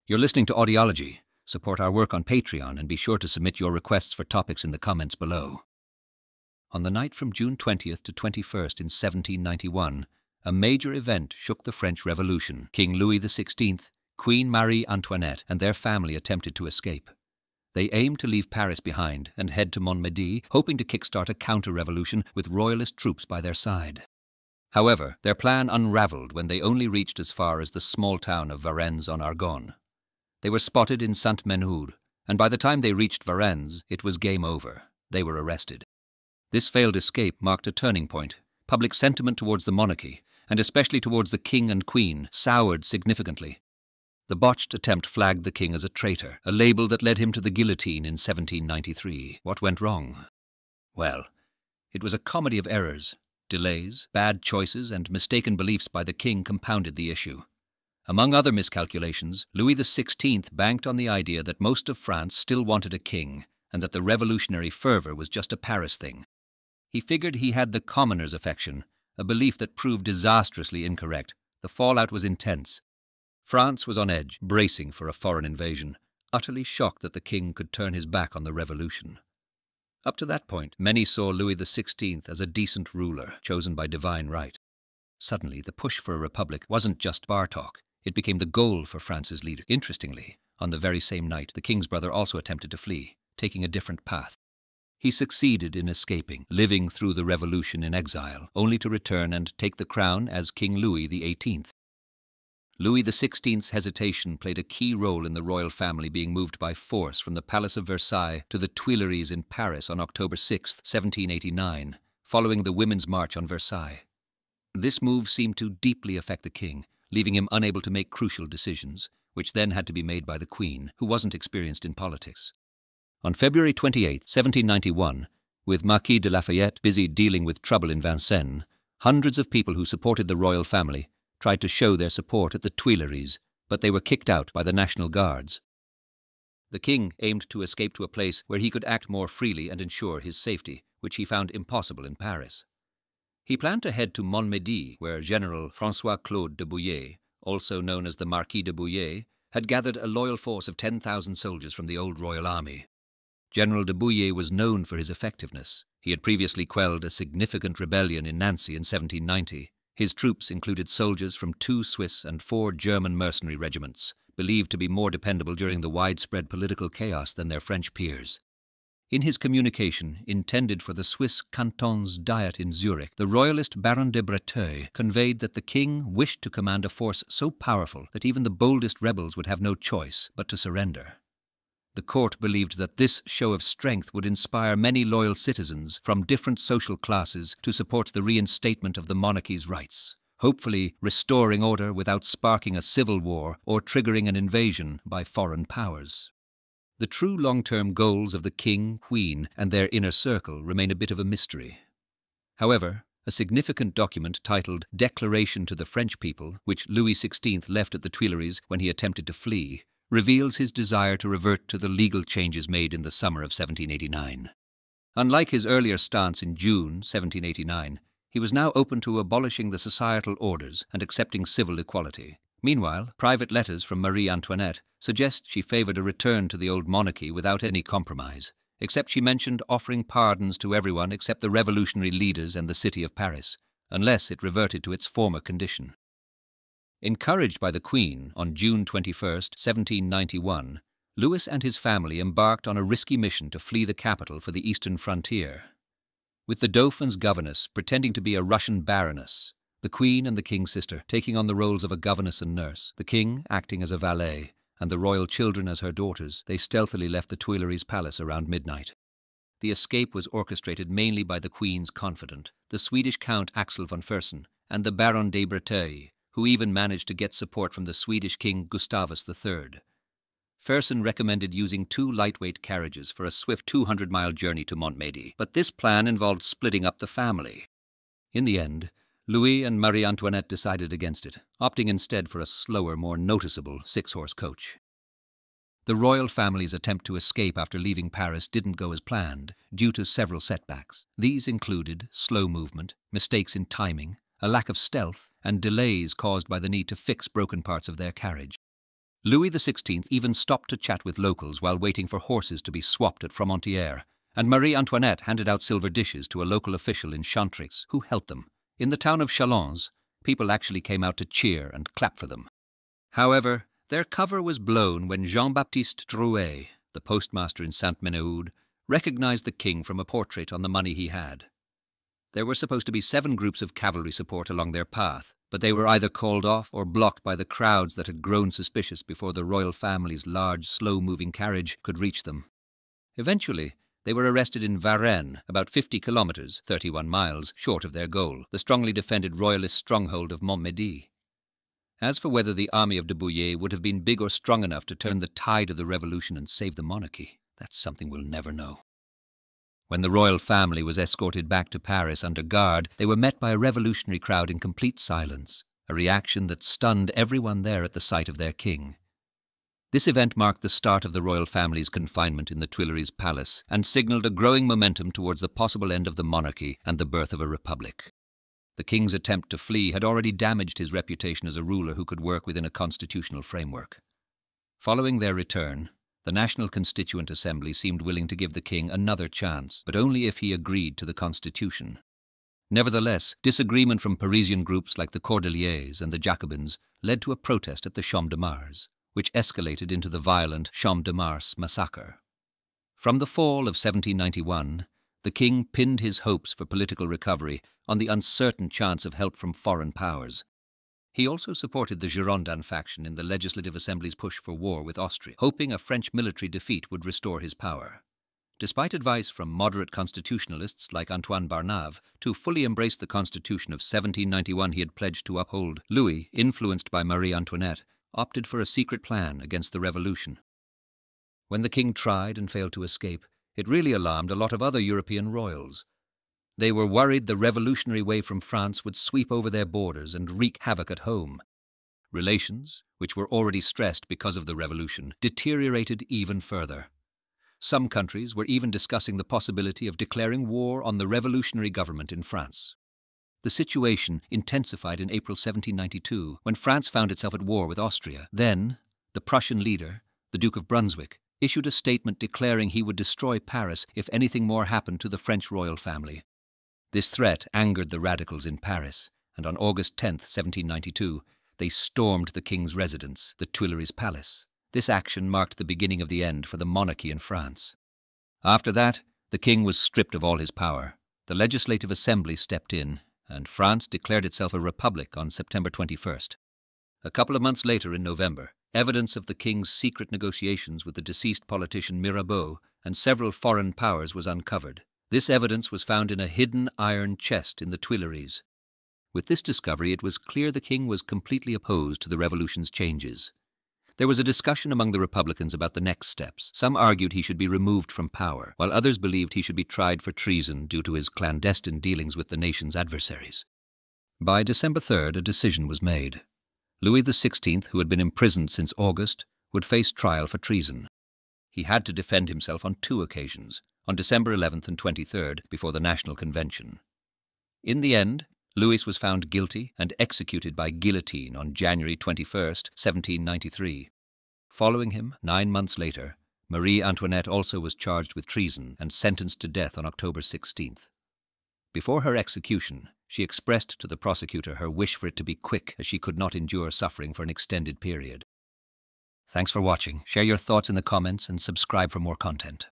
You're listening to Audiology. Support our work on Patreon and be sure to submit your requests for topics in the comments below. On the night from June 20th to 21st in 1791, a major event shook the French Revolution. King Louis XVI, Queen Marie Antoinette, and their family attempted to escape. They aimed to leave Paris behind and head to Montmédy, hoping to kickstart a counter-revolution with royalist troops by their side. However, their plan unraveled when they only reached as far as the small town of Varennes on Argonne. They were spotted in Sainte-Menehould, and by the time they reached Varennes, it was game over. They were arrested. This failed escape marked a turning point. Public sentiment towards the monarchy, and especially towards the king and queen, soured significantly. The botched attempt flagged the king as a traitor, a label that led him to the guillotine in 1793. What went wrong? Well, it was a comedy of errors. Delays, bad choices, and mistaken beliefs by the king compounded the issue. Among other miscalculations, Louis XVI banked on the idea that most of France still wanted a king, and that the revolutionary fervour was just a Paris thing. He figured he had the commoner's affection, a belief that proved disastrously incorrect. The fallout was intense. France was on edge, bracing for a foreign invasion, utterly shocked that the king could turn his back on the revolution. Up to that point, many saw Louis XVI as a decent ruler, chosen by divine right. Suddenly, the push for a republic wasn't just bar talk. It became the goal for France's leader. Interestingly, on the very same night, the king's brother also attempted to flee, taking a different path. He succeeded in escaping, living through the revolution in exile, only to return and take the crown as King Louis XVIII. Louis XVI's hesitation played a key role in the royal family being moved by force from the Palace of Versailles to the Tuileries in Paris on October 6, 1789, following the Women's March on Versailles. This move seemed to deeply affect the king, leaving him unable to make crucial decisions, which then had to be made by the Queen, who wasn't experienced in politics. On February 28, 1791, with Marquis de Lafayette busy dealing with trouble in Vincennes, hundreds of people who supported the royal family tried to show their support at the Tuileries, but they were kicked out by the National Guards. The king aimed to escape to a place where he could act more freely and ensure his safety, which he found impossible in Paris. He planned to head to Montmédy, where General François-Claude de Bouillé, also known as the Marquis de Bouillé, had gathered a loyal force of 10,000 soldiers from the old royal army. General de Bouillé was known for his effectiveness. He had previously quelled a significant rebellion in Nancy in 1790. His troops included soldiers from 2 Swiss and 4 German mercenary regiments, believed to be more dependable during the widespread political chaos than their French peers. In his communication, intended for the Swiss Cantons Diet in Zurich, the royalist Baron de Breteuil conveyed that the king wished to command a force so powerful that even the boldest rebels would have no choice but to surrender. The court believed that this show of strength would inspire many loyal citizens from different social classes to support the reinstatement of the monarchy's rights, hopefully restoring order without sparking a civil war or triggering an invasion by foreign powers. The true long-term goals of the king, queen, and their inner circle remain a bit of a mystery. However, a significant document titled Declaration to the French People, which Louis XVI left at the Tuileries when he attempted to flee, reveals his desire to revert to the legal changes made in the summer of 1789. Unlike his earlier stance in June 1789, he was now open to abolishing the societal orders and accepting civil equality. Meanwhile, private letters from Marie Antoinette suggest she favoured a return to the old monarchy without any compromise, except she mentioned offering pardons to everyone except the revolutionary leaders and the city of Paris, unless it reverted to its former condition. Encouraged by the Queen, on June 21, 1791, Louis and his family embarked on a risky mission to flee the capital for the eastern frontier. With the Dauphin's governess pretending to be a Russian baroness, the Queen and the King's sister taking on the roles of a governess and nurse, the King acting as a valet, and the royal children as her daughters, they stealthily left the Tuileries Palace around midnight. The escape was orchestrated mainly by the Queen's confidant, the Swedish Count Axel von Fersen, and the Baron de Breteuil, who even managed to get support from the Swedish King Gustavus III. Fersen recommended using 2 lightweight carriages for a swift 200-mile journey to Montmédy, but this plan involved splitting up the family. In the end, Louis and Marie Antoinette decided against it, opting instead for a slower, more noticeable 6-horse coach. The royal family's attempt to escape after leaving Paris didn't go as planned, due to several setbacks. These included slow movement, mistakes in timing, a lack of stealth, and delays caused by the need to fix broken parts of their carriage. Louis XVI even stopped to chat with locals while waiting for horses to be swapped at Fromontières, and Marie Antoinette handed out silver dishes to a local official in Chantrix who helped them. In the town of Chalons, people actually came out to cheer and clap for them. However, their cover was blown when Jean-Baptiste Drouet, the postmaster in Sainte-Menehould, recognized the king from a portrait on the money he had. There were supposed to be 7 groups of cavalry support along their path, but they were either called off or blocked by the crowds that had grown suspicious before the royal family's large, slow-moving carriage could reach them. Eventually, they were arrested in Varennes, about 50 kilometers, 31 miles, short of their goal, the strongly defended royalist stronghold of Montmédy. As for whether the army of de Bouillé would have been big or strong enough to turn the tide of the revolution and save the monarchy, that's something we'll never know. When the royal family was escorted back to Paris under guard, they were met by a revolutionary crowd in complete silence, a reaction that stunned everyone there at the sight of their king. This event marked the start of the royal family's confinement in the Tuileries Palace and signalled a growing momentum towards the possible end of the monarchy and the birth of a republic. The king's attempt to flee had already damaged his reputation as a ruler who could work within a constitutional framework. Following their return, the National Constituent Assembly seemed willing to give the king another chance, but only if he agreed to the constitution. Nevertheless, disagreement from Parisian groups like the Cordeliers and the Jacobins led to a protest at the Champ de Mars, which escalated into the violent Champ de Mars massacre. From the fall of 1791, the king pinned his hopes for political recovery on the uncertain chance of help from foreign powers. He also supported the Girondin faction in the Legislative Assembly's push for war with Austria, hoping a French military defeat would restore his power. Despite advice from moderate constitutionalists like Antoine Barnave to fully embrace the constitution of 1791 he had pledged to uphold, Louis, influenced by Marie Antoinette, opted for a secret plan against the revolution. When the king tried and failed to escape, it really alarmed a lot of other European royals. They were worried the revolutionary wave from France would sweep over their borders and wreak havoc at home. Relations, which were already stressed because of the revolution, deteriorated even further. Some countries were even discussing the possibility of declaring war on the revolutionary government in France. The situation intensified in April 1792, when France found itself at war with Austria. Then, the Prussian leader, the Duke of Brunswick, issued a statement declaring he would destroy Paris if anything more happened to the French royal family. This threat angered the radicals in Paris, and on August 10, 1792, they stormed the king's residence, the Tuileries Palace. This action marked the beginning of the end for the monarchy in France. After that, the king was stripped of all his power. The Legislative Assembly stepped in, and France declared itself a republic on September 21st. A couple of months later, in November, evidence of the king's secret negotiations with the deceased politician Mirabeau and several foreign powers was uncovered. This evidence was found in a hidden iron chest in the Tuileries. With this discovery, it was clear the king was completely opposed to the revolution's changes. There was a discussion among the Republicans about the next steps. Some argued he should be removed from power, while others believed he should be tried for treason due to his clandestine dealings with the nation's adversaries. By December 3rd, a decision was made. Louis XVI, who had been imprisoned since August, would face trial for treason. He had to defend himself on 2 occasions, on December 11th and 23rd, before the National Convention. In the end, Louis was found guilty and executed by guillotine on January 21st, 1793. Following him, 9 months later, Marie Antoinette also was charged with treason and sentenced to death on October 16th. Before her execution, she expressed to the prosecutor her wish for it to be quick, as she could not endure suffering for an extended period. Thanks for watching. Share your thoughts in the comments and subscribe for more content.